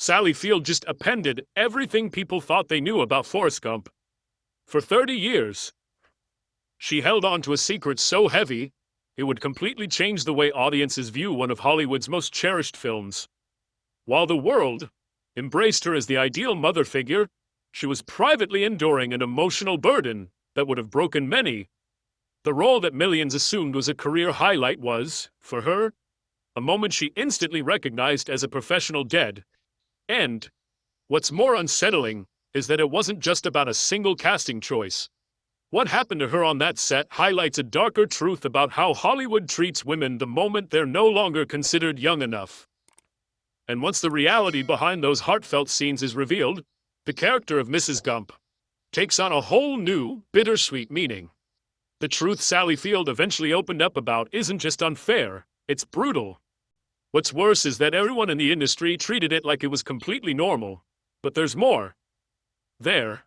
Sally Field just appended everything people thought they knew about Forrest Gump. For 30 years, she held on to a secret so heavy, it would completely change the way audiences view one of Hollywood's most cherished films. While the world embraced her as the ideal mother figure, she was privately enduring an emotional burden that would have broken many. The role that millions assumed was a career highlight was, for her, a moment she instantly recognized as a professional dead. And what's more unsettling is that it wasn't just about a single casting choice. What happened to her on that set highlights a darker truth about how Hollywood treats women the moment they're no longer considered young enough. And once the reality behind those heartfelt scenes is revealed, the character of Mrs. Gump takes on a whole new, bittersweet meaning. The truth Sally Field eventually opened up about isn't just unfair, it's brutal. What's worse is that everyone in the industry treated it like it was completely normal. But there's more. There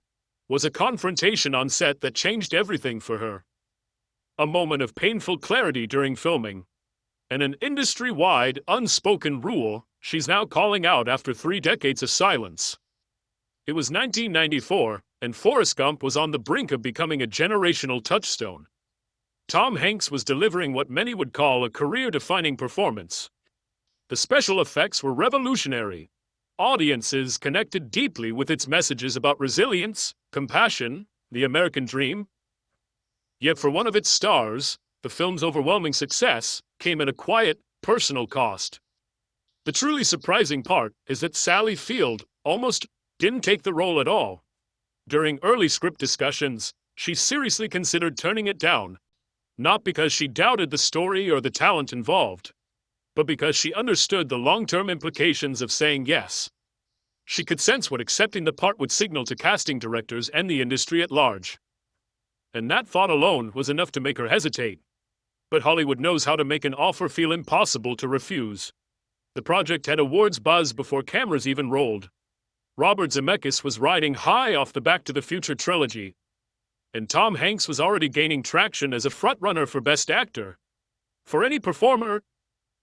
was a confrontation on set that changed everything for her. A moment of painful clarity during filming. And an industry-wide, unspoken rule she's now calling out after 3 decades of silence. It was 1994, and Forrest Gump was on the brink of becoming a generational touchstone. Tom Hanks was delivering what many would call a career-defining performance. The special effects were revolutionary. Audiences connected deeply with its messages about resilience, compassion, the American dream. Yet for one of its stars, the film's overwhelming success came at a quiet, personal cost. The truly surprising part is that Sally Field almost didn't take the role at all. During early script discussions, she seriously considered turning it down, not because she doubted the story or the talent involved, but because she understood the long-term implications of saying yes. She could sense what accepting the part would signal to casting directors and the industry at large. And that thought alone was enough to make her hesitate. But Hollywood knows how to make an offer feel impossible to refuse. The project had awards buzz before cameras even rolled. Robert Zemeckis was riding high off the Back to the Future trilogy, and Tom Hanks was already gaining traction as a frontrunner for Best Actor. For any performer,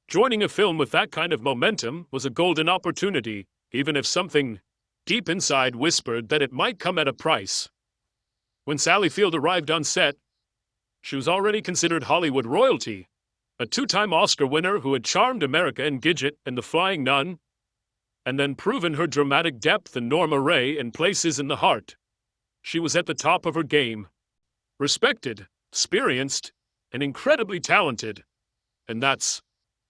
joining a film with that kind of momentum was a golden opportunity, even if something deep inside whispered that it might come at a price. When Sally Field arrived on set, she was already considered Hollywood royalty, a 2-time Oscar winner who had charmed America in Gidget and The Flying Nun, and then proven her dramatic depth in Norma Rae and Places in the Heart. She was at the top of her game. Respected, experienced, and incredibly talented. And that's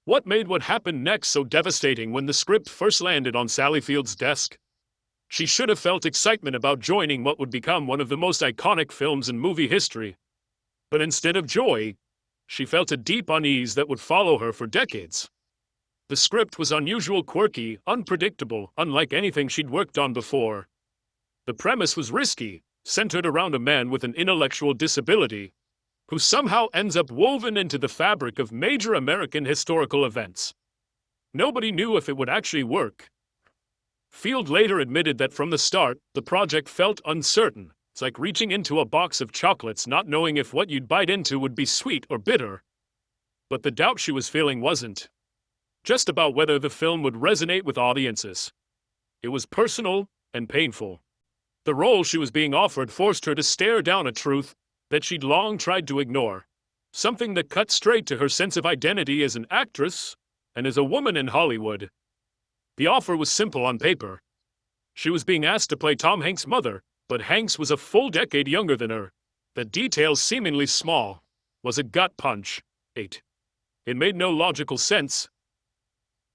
what made what happened next so devastating when the script first landed on Sally Field's desk. She should have felt excitement about joining what would become one of the most iconic films in movie history. But instead of joy, she felt a deep unease that would follow her for decades. The script was unusual, quirky, unpredictable, unlike anything she'd worked on before. The premise was risky, centered around a man with an intellectual disability, who somehow ends up woven into the fabric of major American historical events. Nobody knew if it would actually work. Field later admitted that from the start, the project felt uncertain. It's like reaching into a box of chocolates not knowing if what you'd bite into would be sweet or bitter. But the doubt she was feeling wasn't just about whether the film would resonate with audiences. It was personal and painful. The role she was being offered forced her to stare down a truth that she'd long tried to ignore, something that cut straight to her sense of identity as an actress and as a woman in Hollywood. The offer was simple on paper. She was being asked to play Tom Hanks' mother, but Hanks was a full decade younger than her. The details, seemingly small, was a gut punch. It made no logical sense.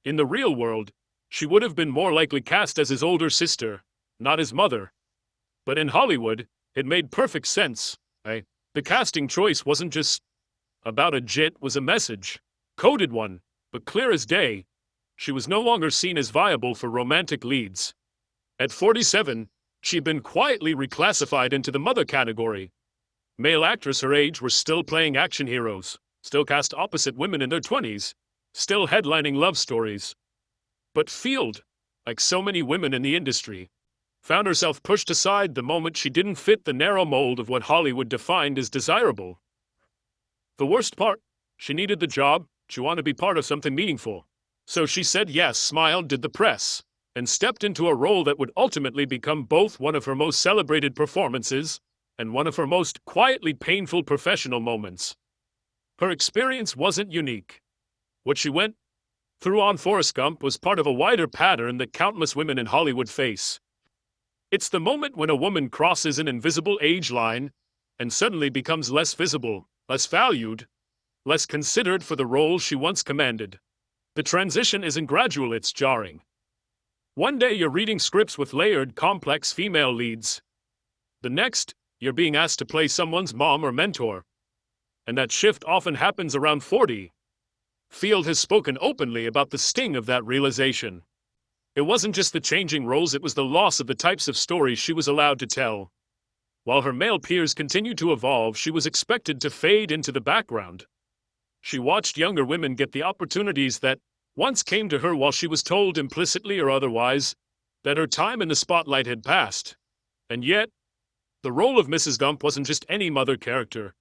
In the real world, she would have been more likely cast as his older sister, not his mother. But in Hollywood, it made perfect sense. The casting choice wasn't just about a jit, was a message. Coded one, but clear as day. She was no longer seen as viable for romantic leads. At 47, she'd been quietly reclassified into the mother category. Male actors her age were still playing action heroes, still cast opposite women in their 20s, still headlining love stories. But Field, like so many women in the industry, found herself pushed aside the moment she didn't fit the narrow mold of what Hollywood defined as desirable. The worst part, she needed the job, she wanted to be part of something meaningful. So she said yes, smiled, did the press, and stepped into a role that would ultimately become both one of her most celebrated performances and one of her most quietly painful professional moments. Her experience wasn't unique. What she went through on Forrest Gump was part of a wider pattern that countless women in Hollywood face. It's the moment when a woman crosses an invisible age line and suddenly becomes less visible, less valued, less considered for the role she once commanded. The transition isn't gradual, it's jarring. One day you're reading scripts with layered, complex female leads. The next, you're being asked to play someone's mom or mentor. And that shift often happens around 40. Field has spoken openly about the sting of that realization. It wasn't just the changing roles, it was the loss of the types of stories she was allowed to tell. While her male peers continued to evolve, she was expected to fade into the background. She watched younger women get the opportunities that once came to her while she was told implicitly or otherwise that her time in the spotlight had passed. And yet, the role of Mrs. Gump wasn't just any mother character.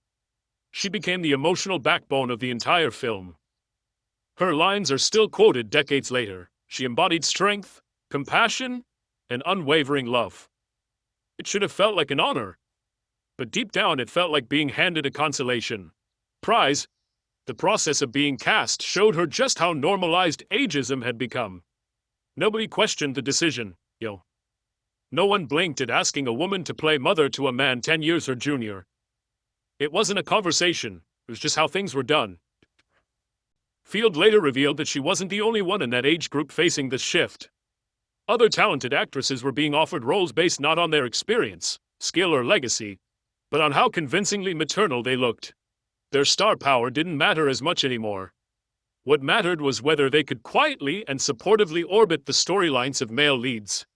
She became the emotional backbone of the entire film. Her lines are still quoted decades later. She embodied strength, compassion, and unwavering love. It should have felt like an honor, but deep down it felt like being handed a consolation prize. The process of being cast showed her just how normalized ageism had become. Nobody questioned the decision, No one blinked at asking a woman to play mother to a man 10 years her junior. It wasn't a conversation, it was just how things were done. Field later revealed that she wasn't the only one in that age group facing this shift. Other talented actresses were being offered roles based not on their experience, skill, or legacy, but on how convincingly maternal they looked. Their star power didn't matter as much anymore. What mattered was whether they could quietly and supportively orbit the storylines of male leads.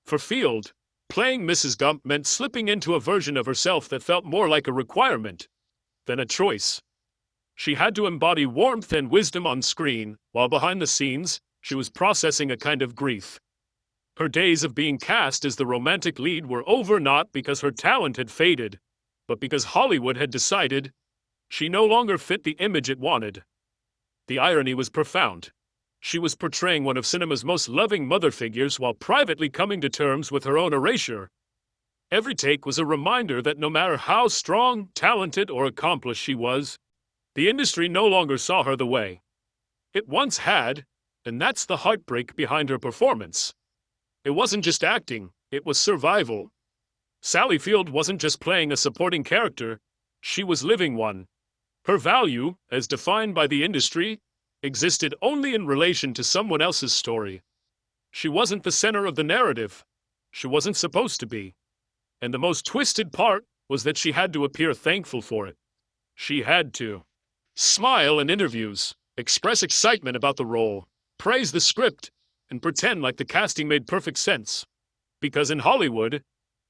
For Field, playing Mrs. Gump meant slipping into a version of herself that felt more like a requirement than a choice. She had to embody warmth and wisdom on screen, while behind the scenes, she was processing a kind of grief. Her days of being cast as the romantic lead were over, not because her talent had faded, but because Hollywood had decided she no longer fit the image it wanted. The irony was profound. She was portraying one of cinema's most loving mother figures while privately coming to terms with her own erasure. Every take was a reminder that no matter how strong, talented, or accomplished she was, the industry no longer saw her the way it once had, and that's the heartbreak behind her performance. It wasn't just acting, it was survival. Sally Field wasn't just playing a supporting character, she was living one. Her value, as defined by the industry, existed only in relation to someone else's story. She wasn't the center of the narrative. She wasn't supposed to be. And the most twisted part was that she had to appear thankful for it. She had to smile in interviews, express excitement about the role, praise the script, and pretend like the casting made perfect sense. Because in Hollywood,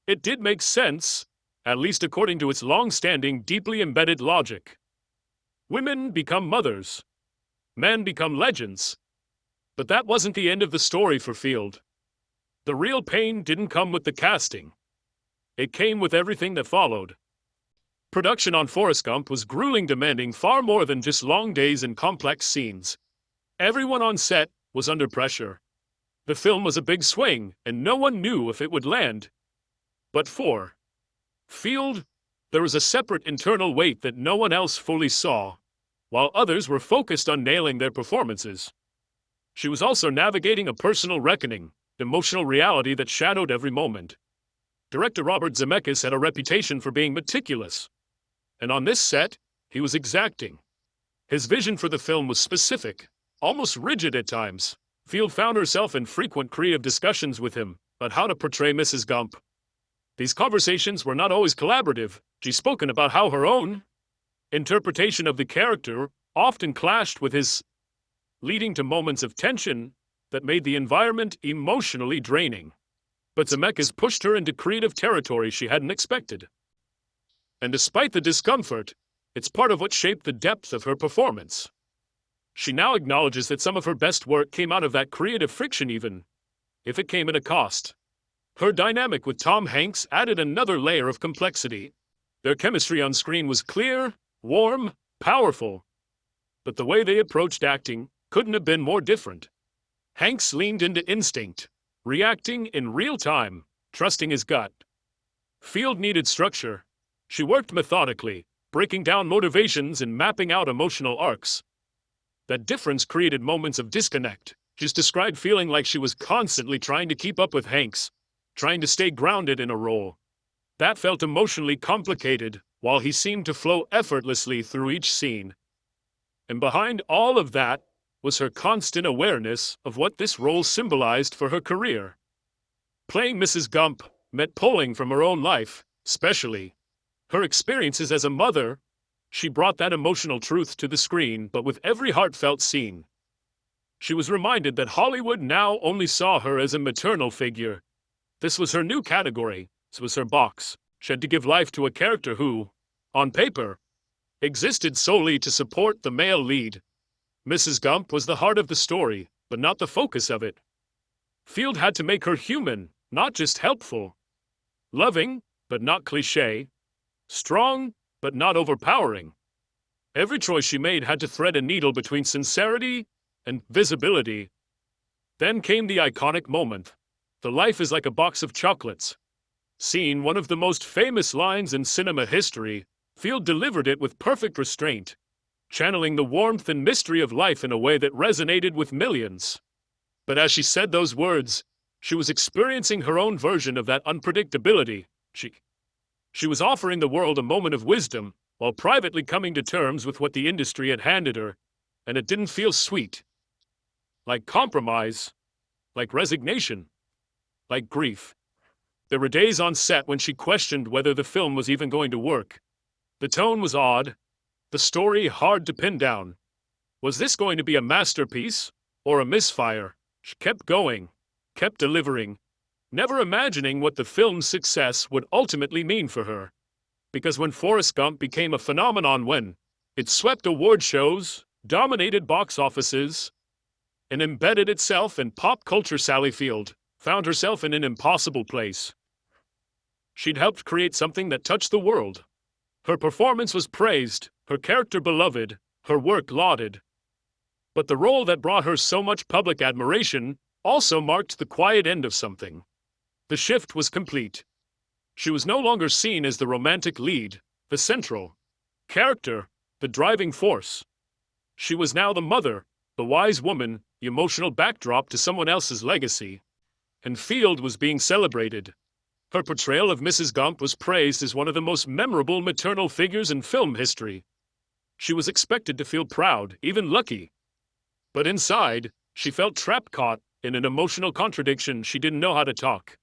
it did make sense, at least according to its long-standing, deeply embedded logic. Women become mothers. Men become legends. But that wasn't the end of the story for Field. The real pain didn't come with the casting. It came with everything that followed. Production on Forrest Gump was grueling, demanding far more than just long days and complex scenes. Everyone on set was under pressure. The film was a big swing, and no one knew if it would land. But for Field, there was a separate internal weight that no one else fully saw, while others were focused on nailing their performances. She was also navigating a personal reckoning, emotional reality that shadowed every moment. Director Robert Zemeckis had a reputation for being meticulous, and on this set, he was exacting. His vision for the film was specific, almost rigid at times. Field found herself in frequent creative discussions with him about how to portray Mrs. Gump. These conversations were not always collaborative. She'd spoken about how her own interpretation of the character often clashed with his, leading to moments of tension that made the environment emotionally draining. But Zemeckis pushed her into creative territory she hadn't expected. And despite the discomfort, it's part of what shaped the depth of her performance. She now acknowledges that some of her best work came out of that creative friction, even if it came at a cost. Her dynamic with Tom Hanks added another layer of complexity. Their chemistry on screen was clear, warm, powerful. But the way they approached acting couldn't have been more different. Hanks leaned into instinct, reacting in real time, trusting his gut. Field needed structure. She worked methodically, breaking down motivations and mapping out emotional arcs. That difference created moments of disconnect. She's described feeling like she was constantly trying to keep up with Hanks, trying to stay grounded in a role. That felt emotionally complicated, while he seemed to flow effortlessly through each scene. And behind all of that was her constant awareness of what this role symbolized for her career. Playing Mrs. Gump meant pulling from her own life, especially her experiences as a mother. She brought that emotional truth to the screen, but with every heartfelt scene. She was reminded that Hollywood now only saw her as a maternal figure. This was her new category. This was her box. She had to give life to a character who, on paper, existed solely to support the male lead. Mrs. Gump was the heart of the story, but not the focus of it. Field had to make her human, not just helpful. Loving, but not cliché. Strong, but not overpowering. Every choice she made had to thread a needle between sincerity and visibility. Then came the iconic moment. The life is like a box of chocolates. Scene, one of the most famous lines in cinema history, Field delivered it with perfect restraint, channeling the warmth and mystery of life in a way that resonated with millions. But as she said those words, she was experiencing her own version of that unpredictability. She was offering the world a moment of wisdom, while privately coming to terms with what the industry had handed her, and it didn't feel sweet. Like compromise, like resignation, like grief. There were days on set when she questioned whether the film was even going to work. The tone was odd, the story hard to pin down. Was this going to be a masterpiece, or a misfire? She kept going, kept delivering, never imagining what the film's success would ultimately mean for her. Because when Forrest Gump became a phenomenon, when it swept award shows, dominated box offices, and embedded itself in pop culture, Sally Field found herself in an impossible place. She'd helped create something that touched the world. Her performance was praised, her character beloved, her work lauded. But the role that brought her so much public admiration also marked the quiet end of something. The shift was complete. She was no longer seen as the romantic lead, the central character, the driving force. She was now the mother, the wise woman, the emotional backdrop to someone else's legacy. And Field was being celebrated. Her portrayal of Mrs. Gump was praised as one of the most memorable maternal figures in film history. She was expected to feel proud, even lucky. But inside, she felt trapped, caught in an emotional contradiction she didn't know how to talk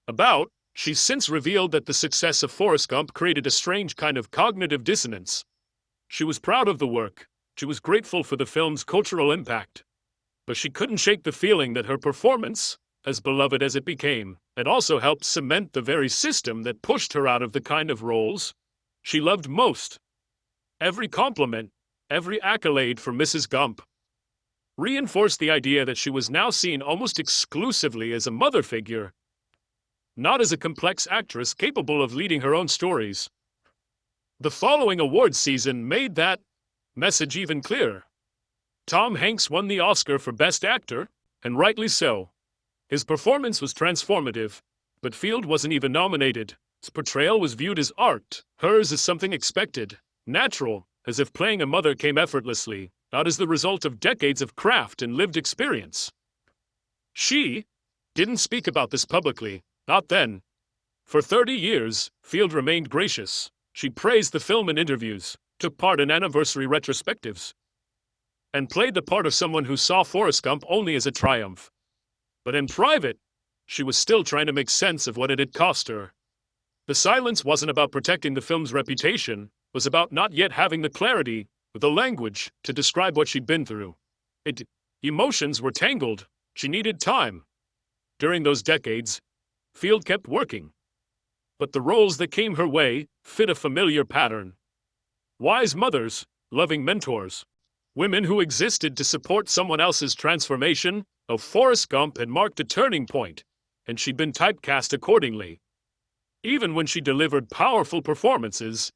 about. She's since revealed that the success of Forrest Gump created a strange kind of cognitive dissonance. She was proud of the work. She was grateful for the film's cultural impact. But she couldn't shake the feeling that her performance, as beloved as it became, had also helped cement the very system that pushed her out of the kind of roles she loved most. Every compliment, every accolade for Mrs. Gump reinforced the idea that she was now seen almost exclusively as a mother figure, not as a complex actress capable of leading her own stories. The following award season made that message even clearer. Tom Hanks won the Oscar for Best Actor, and rightly so. His performance was transformative, but Field wasn't even nominated. His portrayal was viewed as art, hers as something expected, natural, as if playing a mother came effortlessly, not as the result of decades of craft and lived experience. She didn't speak about this publicly, not then. For 30 years, Field remained gracious. She praised the film in interviews, took part in anniversary retrospectives, and played the part of someone who saw Forrest Gump only as a triumph. But in private, she was still trying to make sense of what it had cost her. The silence wasn't about protecting the film's reputation, it was about not yet having the clarity or the language to describe what she'd been through. Emotions were tangled. She needed time. During those decades, Field kept working. But the roles that came her way fit a familiar pattern. Wise mothers, loving mentors, women who existed to support someone else's transformation. Of Forrest Gump had marked a turning point, and she'd been typecast accordingly. Even when she delivered powerful performances,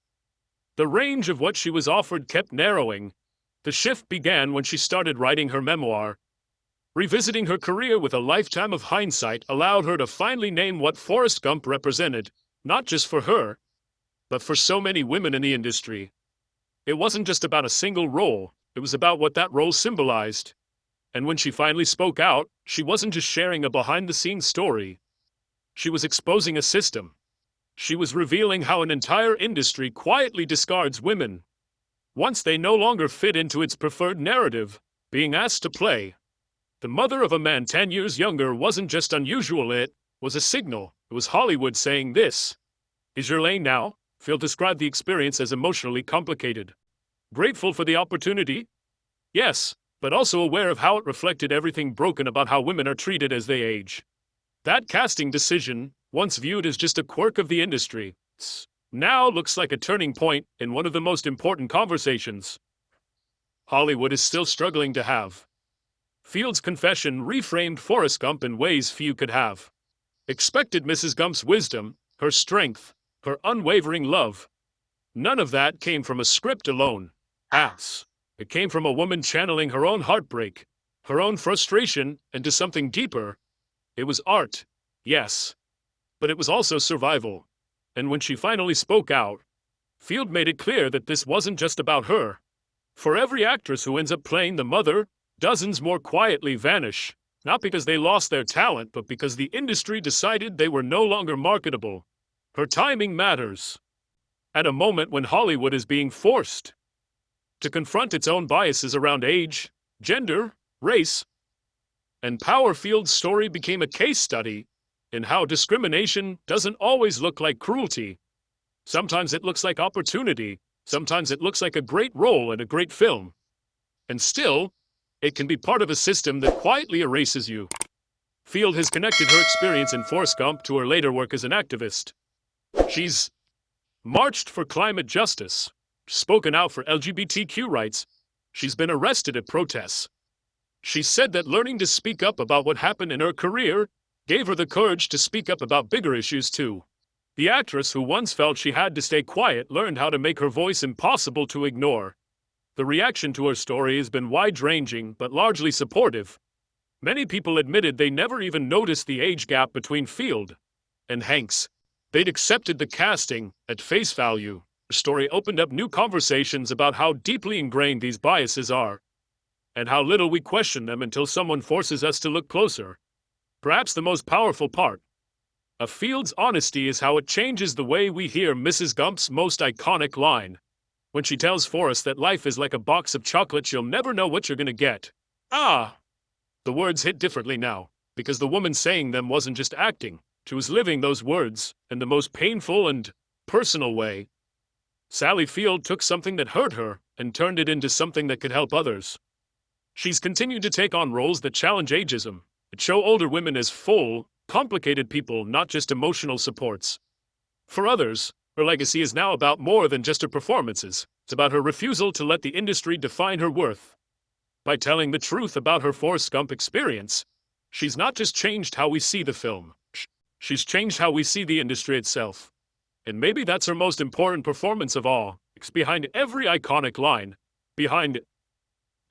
the range of what she was offered kept narrowing. The shift began when she started writing her memoir. Revisiting her career with a lifetime of hindsight allowed her to finally name what Forrest Gump represented, not just for her, but for so many women in the industry. It wasn't just about a single role, it was about what that role symbolized. And when she finally spoke out, she wasn't just sharing a behind-the-scenes story. She was exposing a system. She was revealing how an entire industry quietly discards women. Once they no longer fit into its preferred narrative, being asked to play the mother of a man 10 years younger wasn't just unusual, it was a signal. It was Hollywood saying, "This is your lane now." Phil described the experience as emotionally complicated. Grateful for the opportunity? Yes, but also aware of how it reflected everything broken about how women are treated as they age. That casting decision, once viewed as just a quirk of the industry, now looks like a turning point in one of the most important conversations Hollywood is still struggling to have. Field's confession reframed Forrest Gump in ways few could have. Expected Mrs. Gump's wisdom, her strength, her unwavering love. None of that came from a script alone. It came from a woman channeling her own heartbreak, her own frustration, into something deeper. It was art, yes, but it was also survival. And when she finally spoke out, Field made it clear that this wasn't just about her. For every actress who ends up playing the mother, dozens more quietly vanish, not because they lost their talent, but because the industry decided they were no longer marketable. Her timing matters. At a moment when Hollywood is being forced to confront its own biases around age, gender, race, and power, Field's story became a case study in how discrimination doesn't always look like cruelty. Sometimes it looks like opportunity. Sometimes it looks like a great role in a great film. And still, it can be part of a system that quietly erases you. Field has connected her experience in Forrest Gump to her later work as an activist. She's marched for climate justice, spoken out for LGBTQ rights. She's been arrested at protests. She said that learning to speak up about what happened in her career gave her the courage to speak up about bigger issues too. The actress who once felt she had to stay quiet learned how to make her voice impossible to ignore. The reaction to her story has been wide-ranging but largely supportive. Many people admitted they never even noticed the age gap between Field and Hanks. They'd accepted the casting at face value. The story opened up new conversations about how deeply ingrained these biases are, and how little we question them until someone forces us to look closer. Perhaps the most powerful part of Field's honesty is how it changes the way we hear Mrs. Gump's most iconic line. When she tells Forrest that life is like a box of chocolates, you'll never know what you're gonna get. The words hit differently now, because the woman saying them wasn't just acting. She was living those words in the most painful and personal way. Sally Field took something that hurt her and turned it into something that could help others. She's continued to take on roles that challenge ageism, that show older women as full, complicated people, not just emotional supports. For others, her legacy is now about more than just her performances. It's about her refusal to let the industry define her worth. By telling the truth about her Forrest Gump experience, she's not just changed how we see the film. She's changed how we see the industry itself. And maybe that's her most important performance of all. It's behind every iconic line, behind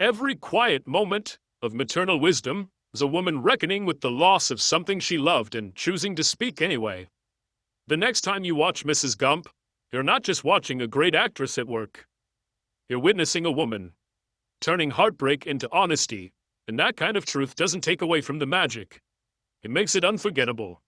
every quiet moment of maternal wisdom, is a woman reckoning with the loss of something she loved and choosing to speak anyway. The next time you watch Mrs. Gump, you're not just watching a great actress at work. You're witnessing a woman turning heartbreak into honesty, and that kind of truth doesn't take away from the magic. It makes it unforgettable.